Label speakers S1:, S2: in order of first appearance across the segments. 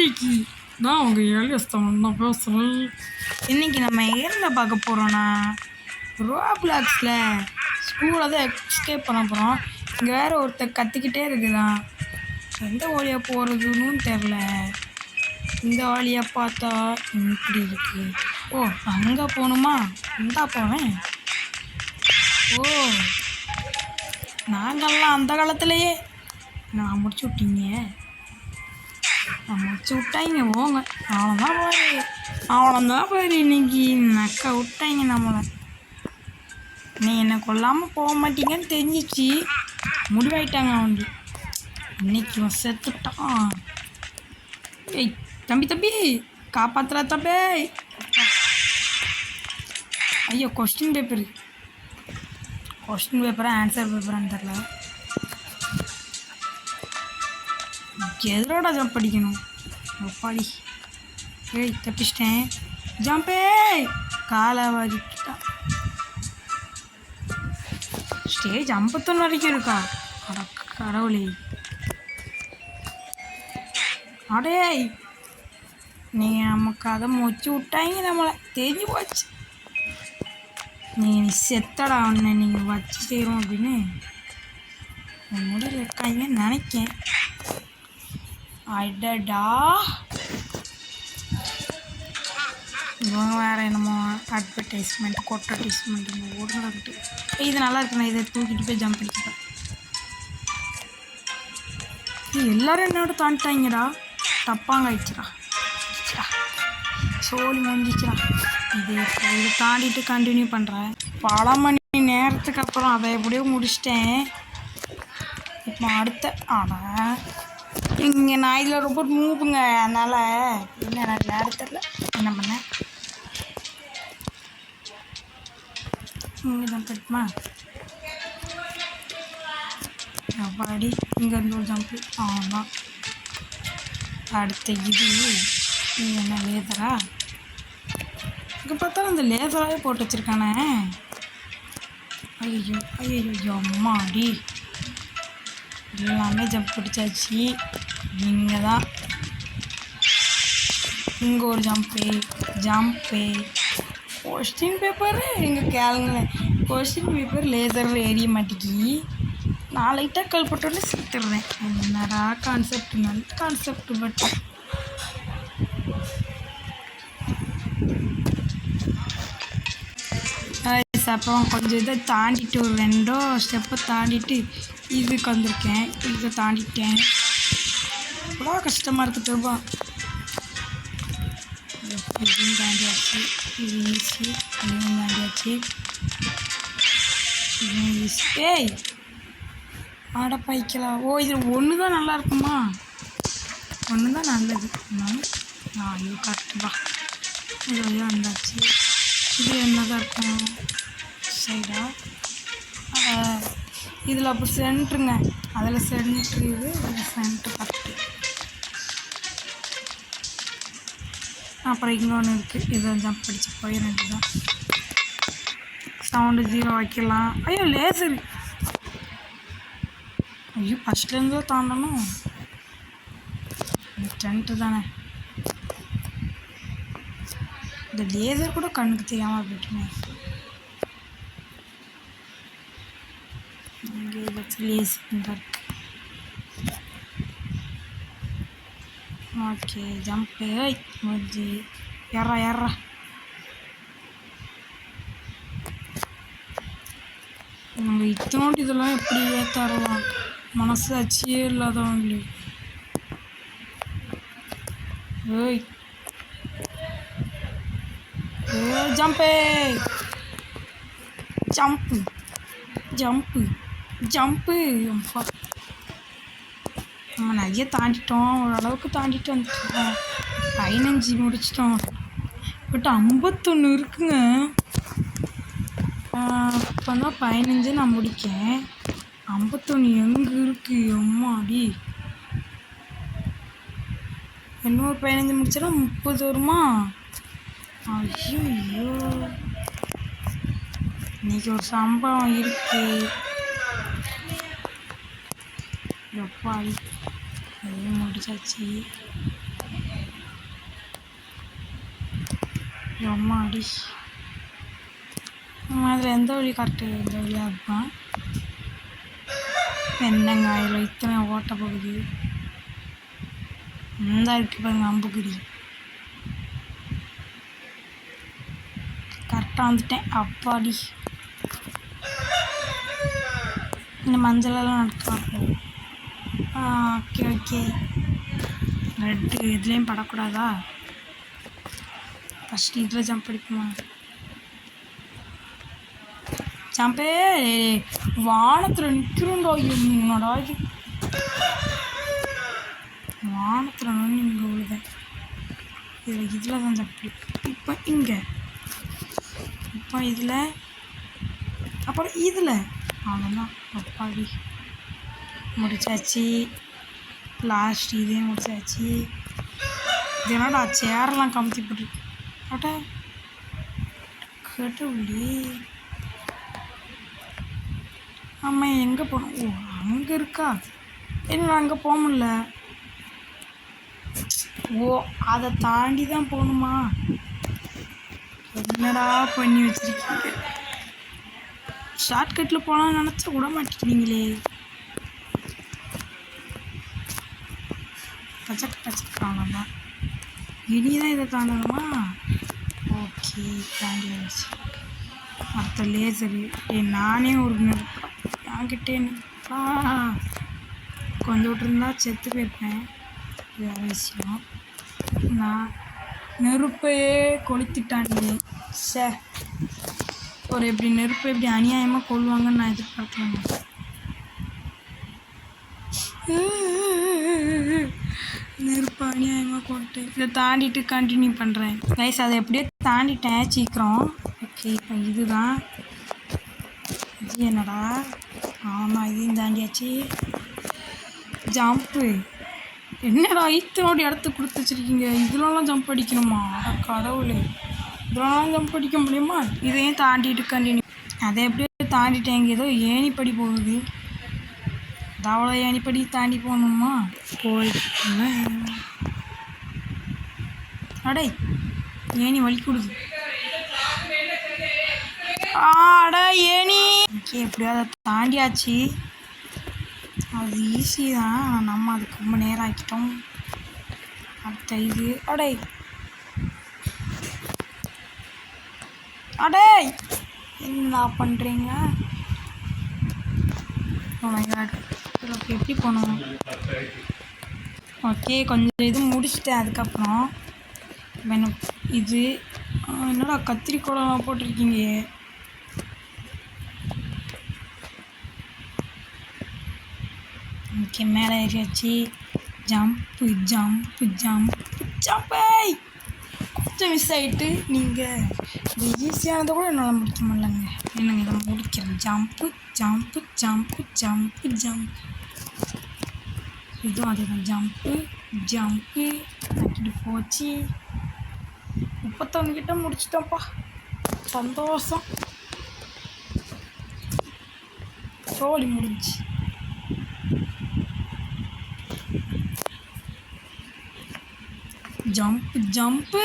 S1: இன்னைக்கு நான் உங்கள் ஏலியஸ்தான் தான் பேசுகிறேன். இன்றைக்கி நம்ம ஏரில் பார்க்க போகிறோன்னா ரோப்ளாக்ஸில் ஸ்கூலில் தான் எஸ்கேப் பண்ண போகிறோம். இங்கே வேறு ஒருத்தர் கத்திக்கிட்டே இருக்குதான். எந்த வழியாக போகிறதுன்னு தெரில. இந்த வழியாக பார்த்தா இப்படி இருக்குது. ஓ, அங்கே போகணுமா? இந்தா போவேன். ஓ, நாங்கள்லாம் அந்த காலத்துலேயே நான் முடிச்சு விட்டீங்க. முடிச்சு விட்டாங்க போங்க. அவ்வளோதான் பாரு இன்னைக்கு நக்கா விட்டாங்க நம்மளை. நீ என்னை கொல்லாமல் போக மாட்டீங்கன்னு தெரிஞ்சிச்சு, முடிவாயிட்டாங்க வந்து. இன்னைக்கு அவன் செத்துட்டான். ஏய் தம்பி தம்பி, காப்பாத்துறா தம்பி. ஐயோ, கொஸ்டின் பேப்பரா ஆன்சர் பேப்பரான்னு தெரில. எதோட ஜம்ப் படிக்கணும் பாடி. ஏய் தப்பிச்சிட்டேன். ஜம்பே காலை வலிக்கிட்டான். ஸ்டேஜ் 51 வரைக்கும் இருக்கா? அட கடவுளே. அடே நீ நமக்கு அதை முடிச்சு விட்டாங்க, நம்மளை தெரிஞ்சு போச்சு. நீ செத்தடா ஒன்று நீங்கள் வச்சு செய்கிறோம் அப்படின்னு முடியல இருக்காங்கன்னு நினைக்கேன். அடடா, இவங்க வேறு என்னமோ அட்வர்டைஸ்மெண்ட் ஓடுறது. இது நல்லா இருக்குண்ணா, இதை தூக்கிட்டு போய் ஜம்ப் அடிச்சுப்பேன். எல்லோரும் என்னோட தாண்டிட்டாங்கடா. தப்பாங்க ஆயிடுச்சுடா. சோழி முடிஞ்சிச்சுடா. இதை தாண்டிட்டு கண்டினியூ பண்ணுறேன். பல மணி நேரத்துக்கு அப்புறம் அதை எப்படியோ முடிச்சிட்டேன். இப்போ அடுத்த இங்கே நான் இதில் ரொம்ப மூப்புங்க, அதனால் என்ன எனக்கு நேரத்தில் என்ன பண்ணேன். இங்கே தான் கட்டுமா அப்பாடி. இங்கேருந்து ஒரு ஜம்ப்பு. ஆமாம், அடுத்த இது என்ன லேசரா? இங்கே பார்த்தாலும் அந்த லேசராகவே போட்டு வச்சுருக்கானே. ஐயோ அம்மாடி, எல்லாமே ஜம்ப் பிடிச்சாச்சு. இங்கே தான் இங்கே ஒரு ஜம்ப்பு. கொஸ்டின் பேப்பரு இங்கே கேளுங்களேன். கொஸ்டின் பேப்பர் லேசரில் எரிய மாட்டேங்கி நான் லைட்டாக கல்பட்டோன்னு செத்துடுறேன். என்னடா கான்செப்ட், நல்ல கான்செப்ட். பட் அப்புறம் கொஞ்சம் இதை தாண்டிட்டு ஒரு 2 ஸ்டெப்பை தாண்டிட்டு இதுக்கு வந்திருக்கேன். இதை தாண்டிட்டேன். எவ்வளோ கஷ்டமாக இருக்குது திரும்ப. இதையும் தாண்டியாச்சு. இது ஈஸி. இதையும் தாண்டியாச்சு. இதுவும் ஈஸி. ஏய் ஆட பைக்கலாம். ஓ, இதில் ஒன்று தான் நல்லா இருக்குமா? ஒன்று தான் நல்லது. ஐயோ கரெக்டுப்பா. இது வழியாக வந்தாச்சு. இது என்னதான் இருக்கும் சைடா? இதில் அப்போ சென்ட்ருங்க. அதில் சென்ட்ரு. இது சென்ட்ரு கரெக்டு. அப்புறம் இங்கே ஒன்று இருக்குது. இதை ஜம்ப் படித்து போயிடுறது தான். சவுண்டு 0 வைக்கலாம். ஐயோ லேசரு. ஐயோ ஃபஸ்ட்லேருந்தோ தாண்டணும். சென்ட்ரு தானே. இந்த லேசர் கூட கண்ணுக்கு தெரியாமல் போயிட்டுமே. இங்கே லேசர். Okay jump. முடிஞ்சு ஏறா. நம்ம இத்தனோட்டு இதெல்லாம் எப்படி ஏற்றலாம்? மனசு அச்சியே இல்லாதவங்களே. ஏய் ஜம்ப்பு. அப்பா, நம்ம நிறைய தாண்டிட்டோம். ஓரளவுக்கு தாண்டிட்டு வந்துட்டோம். 15 முடிச்சிட்டோம். பட் 51 இருக்குங்க. இப்போ தான் 15 நான் முடிக்கேன். 51 எங்கே இருக்குது? அம்மாடி, இன்னொரு 15 முடிச்சா 30 வருமா? ஐயோ, இன்னைக்கு ஒரு சம்பவம் இருக்கு. எப்பாடி அதையும் முடிச்சாச்சு. அம்மா அடி அதில் எந்த வழி கரெக்டு எந்த வழியாக இருப்பான் என்னங்க அதில் இத்தனை ஓட்ட போகுது இந்த இருக்கு பாருங்க அம்புக்குறி கரெக்டாக வந்துட்டேன் அப்பாடி இந்த மஞ்சளெல்லாம் நடக்கலாம் ஓகே ஓகே ரெட்டு இதுலேயும் படக்கூடாதா ஃபஸ்ட்டு இதில் ஜம்ப் அடிக்குமா ஜம்பே வானத்தில் நிற்கிறோண்டா என்னடா இது வானத்தில் நின்று இங்கே விழுதேன் இதில் தான் ஜம்பி இப்போ இங்கே இப்போ இதில் அப்புறம் இதில் அவ்வளோதான் அப்பாடி முடிச்சாச்சு லாஸ்ட் இதே முடிச்சாச்சு இது என்னடா சேரெல்லாம் கமுத்தி போட்டு அட்டா கடவுளே ஆமாம் எங்கே போகணும் ஓ அங்கே இருக்கா என்ன அங்கே போக முடியல ஓ அதை தாண்டி தான் போகணுமா என்னடா பண்ணி வச்சுருக்கீங்க ஷார்ட்கட்டில் போகலான்னு நினச்சா விட மாட்டேங்கிறீங்களே பச்சக்கு பச்சக்கானதான் இனிதான் இதை தாண்டணுமா ஓகே தாண்டி வச்சு மற்ற லேசரு நானே ஒரு என்கிட்டே கொஞ்சம் விட்டுருந்தா செத்து போயிருப்பேன் வேறு விஷயம் நான் நெருப்பையே கொளுத்திட்டான்டி சே ஒரு எப்படி நெருப்பை எப்படி அநியாயமாக கொள்வாங்கன்னு நான் எதிர்பார்க்கலாமா நெருப்பு அநியாயமாக கொண்டு இதை தாண்டிட்டு கண்டினியூ பண்ணுறேன் கைஸ் அதை எப்படியோ தாண்டிட்டேன் சீக்கிரம் ஓகே இப்போ இதுதான் இது என்னடா ஆமாம் இதையும் தாண்டியாச்சு ஜம்ப்பு என்னடா இத்தனோட இடத்த கொடுத்து வச்சுருக்கீங்க இதுலலாம் ஜம்ப் அடிக்கணுமா கடவுளே இதெல்லாம் ஜம்ப் அடிக்க முடியுமா இதையும் தாண்டிட்டு கண்டினியூ அதை எப்படியோ தாண்டிட்டேங்க ஏதோ ஏணிப்படி போகுது அவ்வளோ ஏணிப்படி தாண்டி போகணுமா போயிட்டு அடை ஏணி வலி கொடுது அடா ஏணி ஓகே எப்படியோ அதை தாண்டியாச்சு அது ஈஸி தான் ஆனால் நம்ம அதுக்கு ரொம்ப நேரம் ஆக்கிட்டோம் அடுத்த இது அடை அடே என்ன பண்ணுறீங்க ஓகே எப்படி போகணும் ஓகே கொஞ்சம் இது முடிச்சுட்டேன் அதுக்கப்புறம் எனக்கு இது என்னடா கத்திரிக்கோளெல்லாம் போட்டிருக்கீங்க ஓகே மேலே ஏறியாச்சு ஜம்ப்பு ஜம்ப்பு ஜம்ப்பு ஜம்பை கொஞ்சம் மிஸ் ஆகிட்டு நீங்கள் இது ஈஸியானதை கூட என்னால் முடிக்க முடியலங்க என்னங்க இதை முடிக்கிறேன் jump jump jump jump jump இதுவும் அதுதான் ஜம்ப்பு ஜம்ப்பு ஆக்கிட்டு போச்சு 31 கிட்ட முடிச்சிட்டோம்ப்பா சந்தோஷம் சோழி முடிஞ்சு ஜம்ப்பு ஜம்ப்பு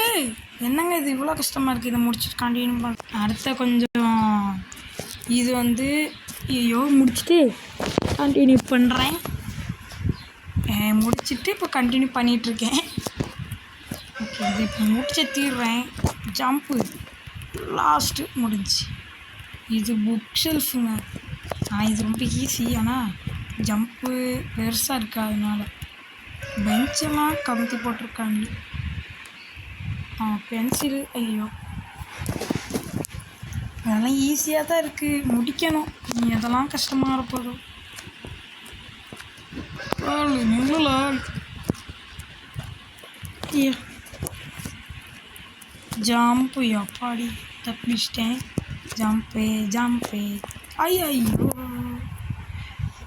S1: என்னங்க இது இவ்வளோ கஷ்டமாக இருக்குது இதை முடிச்சுட்டு கண்டினியூ அடுத்த கொஞ்சம் இது வந்து ஐயோ முடிச்சுட்டு கண்டினியூ பண்ணுறேன் முடிச்சுட்டு இப்போ கண்டினியூ பண்ணிகிட்ருக்கேன் ஓகே இது இப்போ முடிச்சு தீர்றேன் ஜம்ப்பு லாஸ்ட்டு முடிஞ்சு இது புக் ஷெல்ஃபுங்க இது ரொம்ப ஈஸி ஆனால் ஜம்ப்பு பெருசாக இருக்கா அதனால பெஞ்செல்லாம் கமுத்தி போட்டிருக்காங்க பென்சிலு ஐயோ அதெல்லாம் ஈஸியாக தான் இருக்குது முடிக்கணும் நீ அதெல்லாம் கஷ்டமாக இருப்பதும் ஜம்ப்பு எப்பாடி தப்பிச்சிட்டேன் ஜம்ப்பு ஜம்ப்பு ஐயோ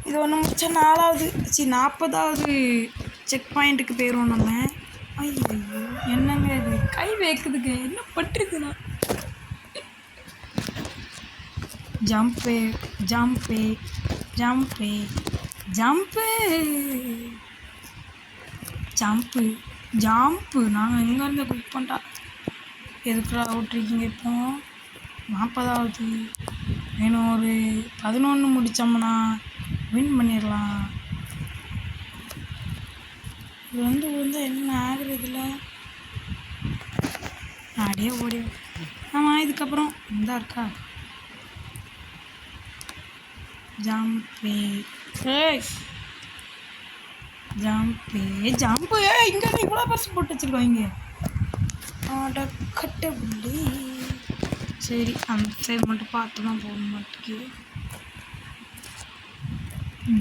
S1: இது ஒன்று முடிச்சா 4வது 40வது செக் பாயிண்ட்டுக்கு போயிடுவோம் நம்ம ஐயோ என்னங்க இது கை வைக்குதுங்க என்ன பட்டுருக்குண்ணா jump jump jump jump jump jump நாங்கள் எங்கேருந்து குக் பண்ணிட்டா எதுக்குலாம் அவுட்ருக்கீங்க இப்போ 40வது வேணும். ஒரு 11 முடித்தோம்னா வின் பண்ணிடலாம். இது வந்து என்ன ஆகுறதுல அப்படியே ஓடி. ஆமாம், இதுக்கப்புறம் இந்த இருக்கா ஜம்பே ஜம்பு இங்கே இவ்வளோ பர்ஸ் போட்டு வச்சுருக்காங்க. கட்ட புள்ளி. சரி, அந்த சைடு மட்டும் பார்த்து தான் போக மாட்டேங்குது.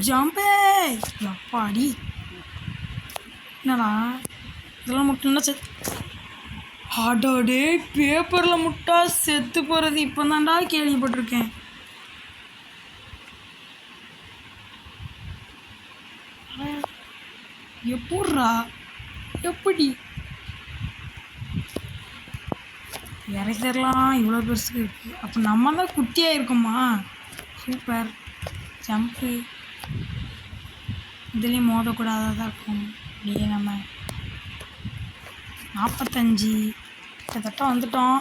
S1: ஜம்பே எப்பாடி என்னடா இதெல்லாம் முட்டைன்னா ஆடாடே பேப்பரில் முட்டா செத்து போகிறது இப்போ தான்டா கேள்விப்பட்டிருக்கேன். எப்பட்றா எப்படி இறக்கிடலாம் இவ்வளோ பெருசுக்கு இருக்குது. அப்போ நம்ம தான் குட்டியாக இருக்குமா? சூப்பர். ஜம்ப்பு இதுலேயும் மோதக்கூடாதாக தான் இருக்கும். அப்படியே நம்ம 45 கிட்டத்தட்ட வந்துட்டோம்.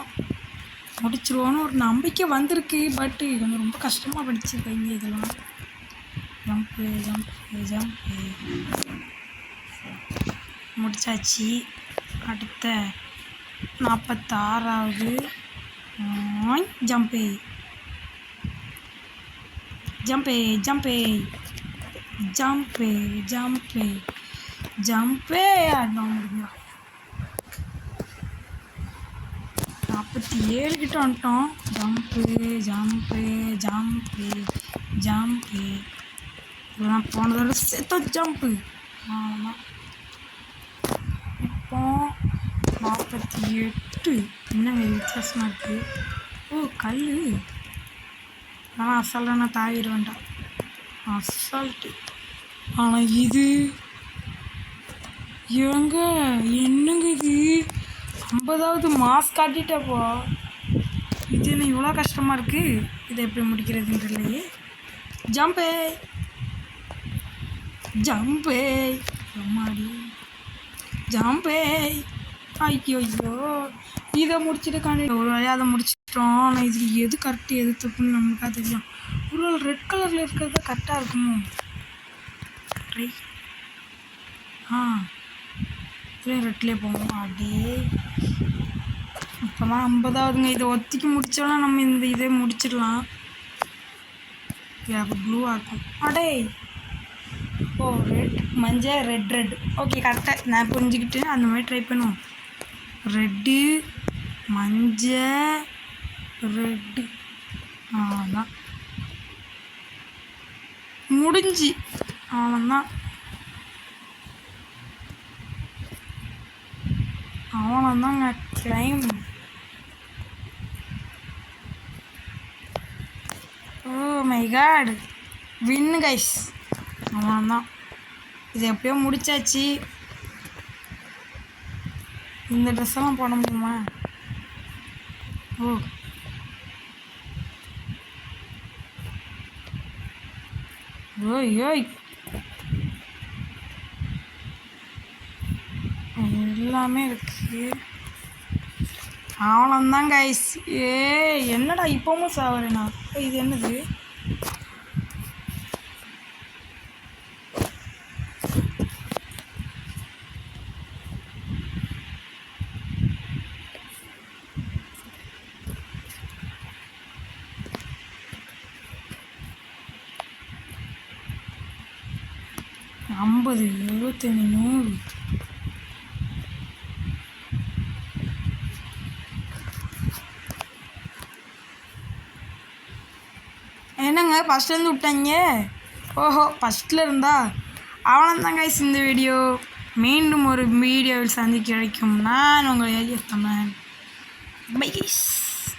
S1: முடிச்சிருவோன்னு ஒரு நம்பிக்கை வந்திருக்கு. பட்டு கொஞ்சம் ரொம்ப கஷ்டமாக படிச்சிருக்கீங்க இதெல்லாம். ஜம்ப்பு முடிச்சாச்சு. அடுத்த 46வது ஜம்பே ஆடணும். 47 கிட்ட வந்துட்டோம். ஜம்ப்பு இதெல்லாம் போனதோட சேர்த்த ஜம்ப்பு. ஆமாம், இப்போ 48 என்னங்க வித்தியாசமாக இருக்குது. ஓ கல். ஆனால் அசால்ட்டாக நான் தாவிட வேண்டாம். அசால்ட்டு. ஆனால் இது என்னங்க இது 50வது மாஸ் காட்டிட்டப்போ இது என்ன இவ்வளோ கஷ்டமாக இருக்குது. இதை எப்படி முடிக்கிறதுன்றலையே. ஜம்பே ஐயோ இதை முடிச்சுட்டு ஒரு வழியாக அதை முடிச்சிட்டோம். ஆனால் இது எது கரெக்டு எது தப்புன்னு நம்மளுக்காக தெரியும். ஒரு ரெட் கலரில் இருக்கிறது தான் கரெக்டாக இருக்குமோ? இதே ரெட்லேயே போவோம். அப்படியே இப்போலாம் 50ஆவதுங்க. இதை ஒத்திக்கு முடித்தோன்னா நம்ம இந்த இதே முடிச்சிடலாம். அப்போ ப்ளூவாக இருக்கும். அடே ஓ ரெட் மஞ்சள் ரெட் ஓகே கரெக்டாக நான் புரிஞ்சுக்கிட்டு அந்த மாதிரி ட்ரை பண்ணுவோம். ரெட்டு மஞ்சள் ரெட்டு அவ்வளோதான் முடிஞ்சு. அவ்வளோதாங்க கிளைம். ஓ மை காட் வின்னு கைஸ். அவ்வளோதான், இது எப்படியோ முடிச்சாச்சு. இந்த ட்ரெஸ்ஸெல்லாம் போட முடியுமா? ஓய் எல்லாமே இருக்குது. அவ்வளோதான் கைஸ். என்னடா இப்போவும் சாவறேண்ணா. இது என்னது? ஐம்பது 75 100 என்னங்க ஃபஸ்ட்லேருந்து விட்டாங்க? ஓஹோ ஃபஸ்ட்டில் இருந்தா அவ்வளோதான் கைஸ் இந்த வீடியோ. மீண்டும் ஒரு வீடியோவில் சந்திக்க கிடைக்கும். நான் உங்கள் ஏலியஸ் தமிழன். Bye guys.